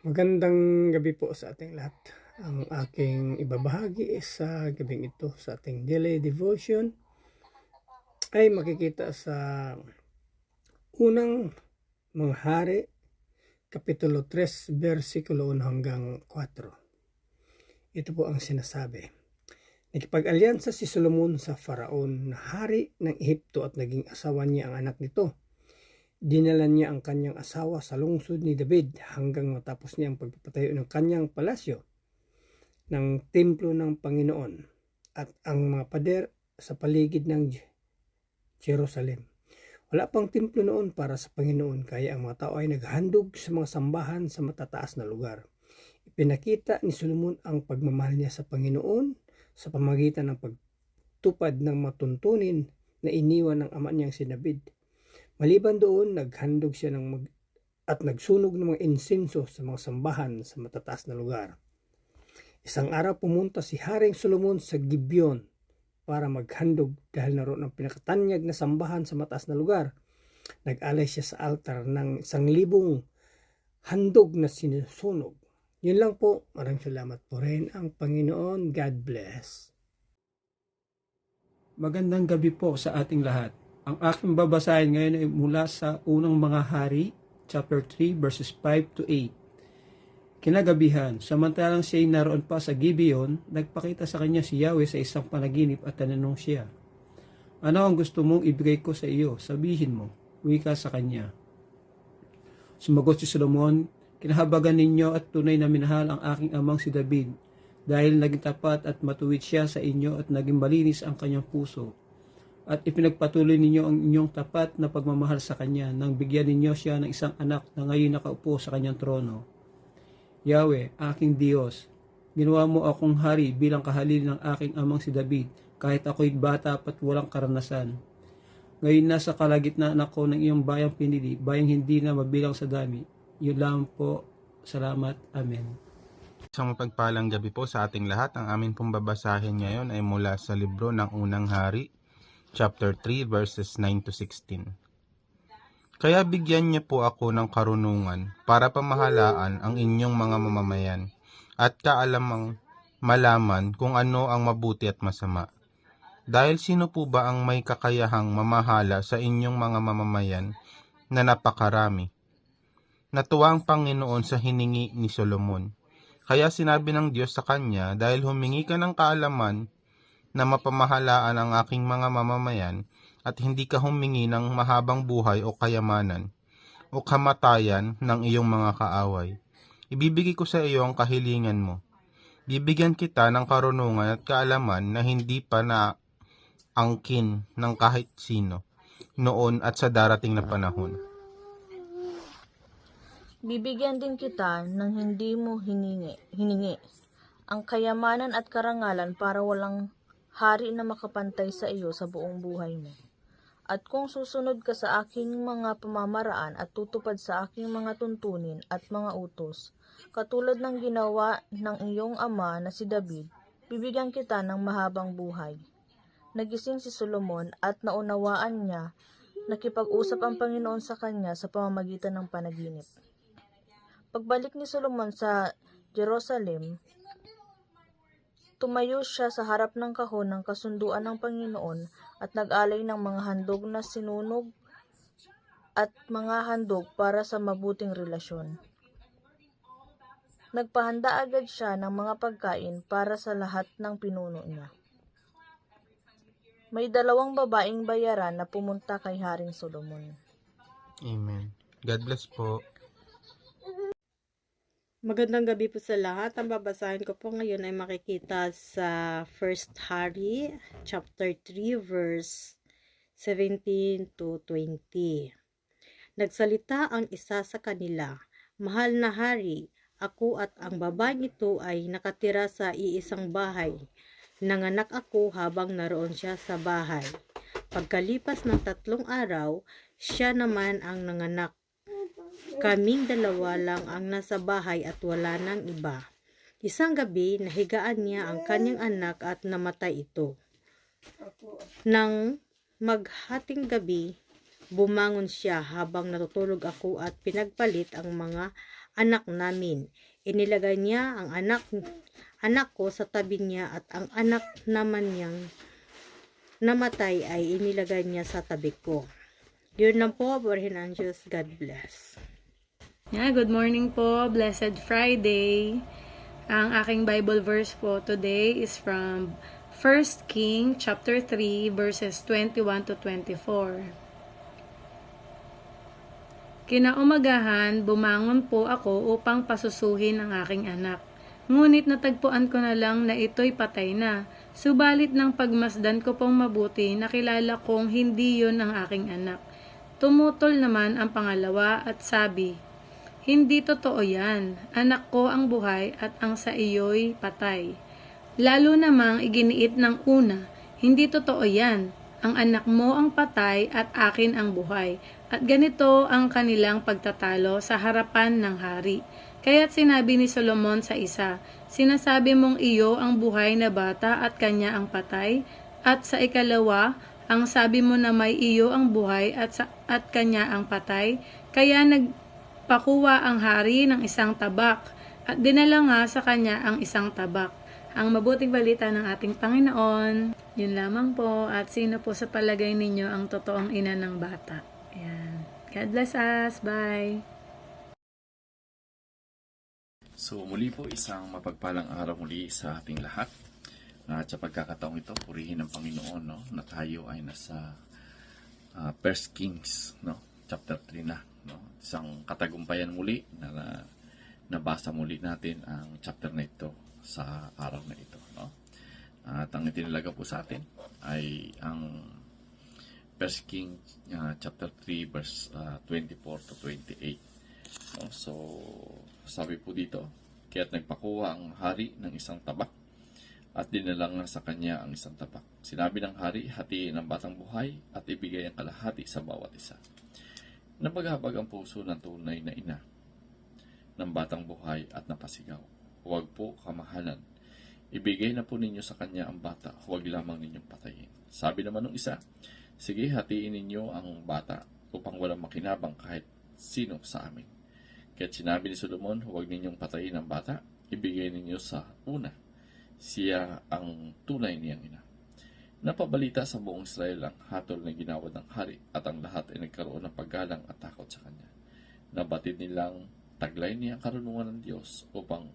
Magandang gabi po sa ating lahat. Ang aking ibabahagi sa gabing ito sa ating daily devotion ay makikita sa unang mga hari, Kapitulo 3, versikulo 1 hanggang 4. Ito po ang sinasabi. Nakipag-alyansa si Solomon sa Faraon na hari ng Ehipto at naging asawa niya ang anak nito. Dinala niya ang kanyang asawa sa lungsod ni David hanggang matapos niya ang pagpapatayo ng kanyang palasyo ng templo ng Panginoon at ang mga pader sa paligid ng Jerusalem. Wala pang templo noon para sa Panginoon, kaya ang mga tao ay naghandog sa mga sambahan sa matataas na lugar. Ipinakita ni Solomon ang pagmamahal niya sa Panginoon sa pamamagitan ng pagtupad ng matuntunin na iniwan ng ama niyang si David. Maliban doon, naghandog siya at nagsunog ng mga insenso sa mga sambahan sa matataas na lugar. Isang araw pumunta si Haring Solomon sa Gibeon para maghandog dahil naroon ang pinakatanyag na sambahan sa mataas na lugar. Nag-alay siya sa altar ng 1,000 handog na sinusunog. Yun lang po. Maraming salamat po rin ang Panginoon. God bless. Magandang gabi po sa ating lahat. Ang aking babasahin ngayon ay mula sa unang mga hari, chapter 3, verses 5 to 8. Kinagabihan, samantalang siya ay naroon pa sa Gibeon, nagpakita sa kanya si Yahweh sa isang panaginip at tinanong siya, "Ano ang gusto mong ibigay ko sa iyo? Sabihin mo," wika sa kanya. Sumagot si Solomon, "Kinahabagan ninyo at tunay na minahal ang aking amang si David, dahil naging tapat at matuwid siya sa inyo at naging malinis ang kanyang puso. At ipinagpatuloy ninyo ang inyong tapat na pagmamahal sa kanya nang bigyan ninyo siya ng isang anak na ngayon nakaupo sa kanyang trono. Yahweh, aking Diyos, ginawa mo akong hari bilang kahalili ng aking amang si David, kahit ako'y bata at walang karanasan. Ngayon nasa kalagitnaan ako ng iyong bayang pinili, bayang hindi na mabilang sa dami. Yun lang po. Salamat. Amen." Isang mapagpalang gabi po sa ating lahat. Ang amin pong babasahin ngayon ay mula sa libro ng Unang Hari, chapter 3, verses 9 to 16. Kaya bigyan niya po ako ng karunungan para pamahalaan ang inyong mga mamamayan at kaalamang malaman kung ano ang mabuti at masama. Dahil sino po ba ang may kakayahang mamahala sa inyong mga mamamayan na napakarami? Natuwa ang Panginoon sa hiningi ni Solomon. Kaya sinabi ng Diyos sa kanya, "Dahil humingi ka ng kaalaman na mapamahalaan ang aking mga mamamayan at hindi ka humingi ng mahabang buhay o kayamanan o kamatayan ng iyong mga kaaway, ibibigay ko sa iyo ang kahilingan mo. Bibigyan kita ng karunungan at kaalaman na hindi pa naangkin ng kahit sino noon at sa darating na panahon. Bibigyan din kita ng hindi mo hiningi, ang kayamanan at karangalan para walang hari na makapantay sa iyo sa buong buhay mo. At kung susunod ka sa aking mga pamamaraan at tutupad sa aking mga tuntunin at mga utos, katulad ng ginawa ng iyong ama na si David, bibigyan kita ng mahabang buhay." Nagising si Solomon at naunawaan niya, nakipag-usap ang Panginoon sa kanya sa pamamagitan ng panaginip. Pagbalik ni Solomon sa Jerusalem, tumayo siya sa harap ng kahon ng kasunduan ng Panginoon at nag-alay ng mga handog na sinunog at mga handog para sa mabuting relasyon. Nagpahanda agad siya ng mga pagkain para sa lahat ng pinuno niya. May 2 babaeng bayaran na pumunta kay Haring Solomon. Amen. God bless po. Magandang gabi po sa lahat. Ang babasahin ko po ngayon ay makikita sa First Hari, chapter 3, verse 17 to 20. Nagsalita ang isa sa kanila, "Mahal na hari, ako at ang babaeng ito ay nakatira sa iisang bahay. Nanganak ako habang naroon siya sa bahay. Pagkalipas ng 3 araw, siya naman ang nanganak. Kaming 2 lang ang nasa bahay at wala nang iba. Isang gabi, nahigaan niya ang kanyang anak at namatay ito. Nang maghating gabi, Bumangon siya habang natutulog ako at pinagpalit ang mga anak namin. Inilagay niya ang anak ko sa tabi niya at ang anak naman niyang namatay ay inilagay niya sa tabi ko. Yun lang po, Borhin Anjos. God bless. Good morning po. Blessed Friday. Ang aking Bible verse po today is from 1 King chapter 3 verses 21 to 24. Kinaumagahan, bumangon po ako upang pasusuhin ang aking anak. Ngunit natagpuan ko na lang na ito'y patay na. Subalit ng pagmasdan ko pong mabuti, nakilala kong hindi yon ang aking anak. Tumutol naman ang pangalawa at sabi, "Hindi totoo yan. Anak ko ang buhay at ang sa iyo'y patay." Lalo namang iginiit ng una, "Hindi totoo yan. Ang anak mo ang patay at akin ang buhay." At ganito ang kanilang pagtatalo sa harapan ng hari. Kaya't sinabi ni Solomon sa isa, "Sinasabi mong iyo ang buhay na bata at kanya ang patay?" At sa ikalawa, "Ang sabi mo na may iyo ang buhay at kanya ang patay?" Kaya nagpakuha ang hari ng isang tabak at dinala nga sa kanya ang isang tabak. Ang mabuting balita ng ating Panginoon. Yun lamang po. At sino po sa palagay ninyo ang totoong ina ng bata? Ayan. God bless us. Bye. So muli po, isang mapagpalang araw muli sa ating lahat. At sa pagkakataong ito, purihin ang Panginoon, no, na tayo ay nasa 1 Kings, no, chapter 3 na. No? Isang katagumpayan muli na nabasa muli natin ang chapter na ito sa araw na ito. No? At ang itinalaga po sa atin ay ang 1 Kings chapter 3 verse 24 to 28. No? So, sabi po dito, "Kaya't nagpakuha ang hari ng isang tabak at dinala nga sa kanya ang isang tabak. Sinabi ng hari, hatiin ang batang buhay at ibigay ang kalahati sa bawat isa. Nabagabag ang puso ng tunay na ina ng batang buhay at napasigaw. Huwag po kamahalan. Ibigay na po ninyo sa kanya ang bata, huwag lamang ninyong patayin." Sabi naman ng isa, "Sige, hatiin ninyo ang bata upang walang makinabang kahit sino sa amin." Kaya't sinabi ni Solomon, "Huwag ninyong patayin ang bata, ibigay ninyo sa una. Siya ang tunay niyang ina." Napabalita sa buong Israel ang hatol na ginawa ng hari at ang lahat ay nagkaroon ng paggalang at takot sa kanya. Nabatid nilang taglay niya ang karunungan ng Diyos upang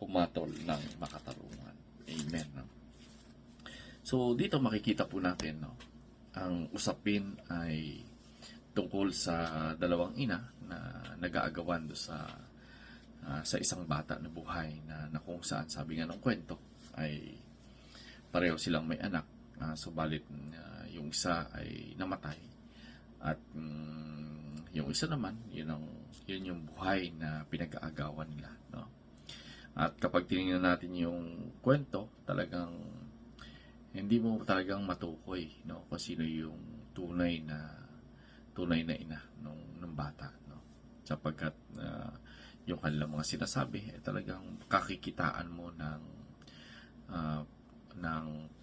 humatol ng makatarungan. Amen. No? So, dito makikita po natin, no, ang usapin ay tungkol sa dalawang ina na nag-aagawan do sa isang bata na buhay na kung saan, sabi nga ng kwento, ay pareho silang may anak, subalit yung isa ay namatay at yung isa naman yun yung buhay na pinag-aagawan nila, no? At kapag tinignan natin yung kwento, talagang hindi mo talagang matukoy, no, kung sino yung tunay na ina ng bata, no? Sapagkat yung kanilang mga sinasabi ay talagang kakikitaan mo ng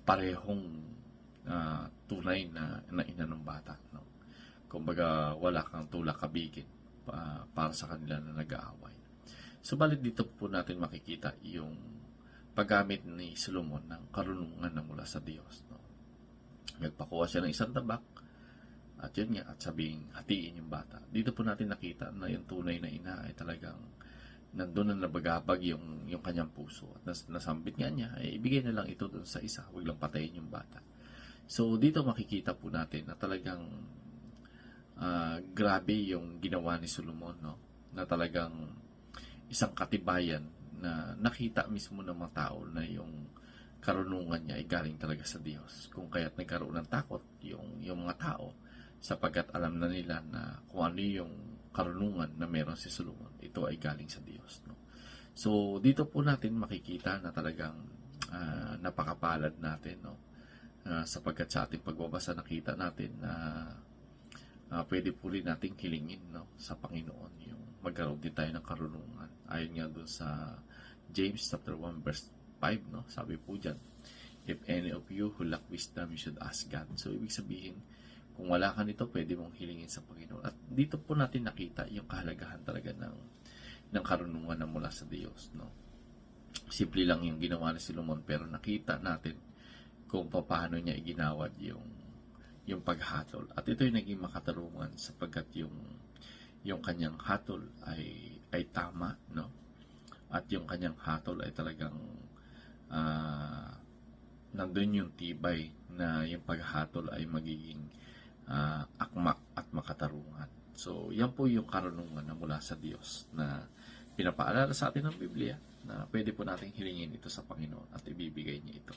parehong tunay na ina ng bata, no? Kumbaga wala kang tulak kabigin para sa kanila na nag-aaway. Subalit dito po natin makikita yung paggamit ni Solomon ng karunungan na mula sa Diyos, no? Nagpakuha siya ng isang tabak at yun nga, at sabing hatiin yung bata. Dito po natin nakita na yung tunay na ina ay talagang nandun na nabagabag yung kanyang puso at nasambit nga niya, ay ibigay na lang ito dun sa isa, huwag lang patayin yung bata. So dito makikita po natin na talagang grabe yung ginawa ni Solomon, no? Na talagang isang katibayan na nakita mismo ng mga tao na yung karunungan niya ay galing talaga sa Diyos. Kung kaya't nagkaroon ng takot yung mga tao, sapagkat alam na nila na kung ano yung karunungan na meron si Solomon, ito ay galing sa Diyos, no? So dito po natin makikita na talagang napakapalad natin, no? Sapagkat sa ating pagbabasa nakita natin na pwede po rin nating hilingin, no, sa Panginoon yung magkaroon din tayo ng karunungan. Ayon nga doon sa James chapter 1 verse 5, no, sabi po dyan, "If any of you who lack wisdom, you should ask God." So ibig sabihin, Kung wala ka nito, pwede mong hilingin sa Panginoon. At dito po natin nakita yung kahalagahan talaga ng karunungan na mula sa Diyos, no? Simple lang yung ginawa ni Solomon, pero nakita natin kung paano niya iginawad yung paghatol. At ito yung naging makatarungan sapagkat yung kanyang hatol ay tama, no? At yung kanyang hatol ay talagang nandun yung tibay na yung paghatol ay magiging akmak at makatarungan. So, yan po yung karunungan na mula sa Diyos na pinapaalala sa atin ng Biblia na pwede po nating hilingin ito sa Panginoon at ibibigay niya ito.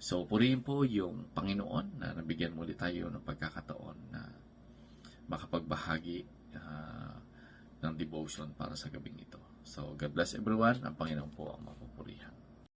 So, purihin po yung Panginoon na nabigyan muli tayo ng pagkakataon na makapagbahagi ng devotion para sa gabing ito. So, God bless everyone. Ang Panginoon po ang mapupurihan.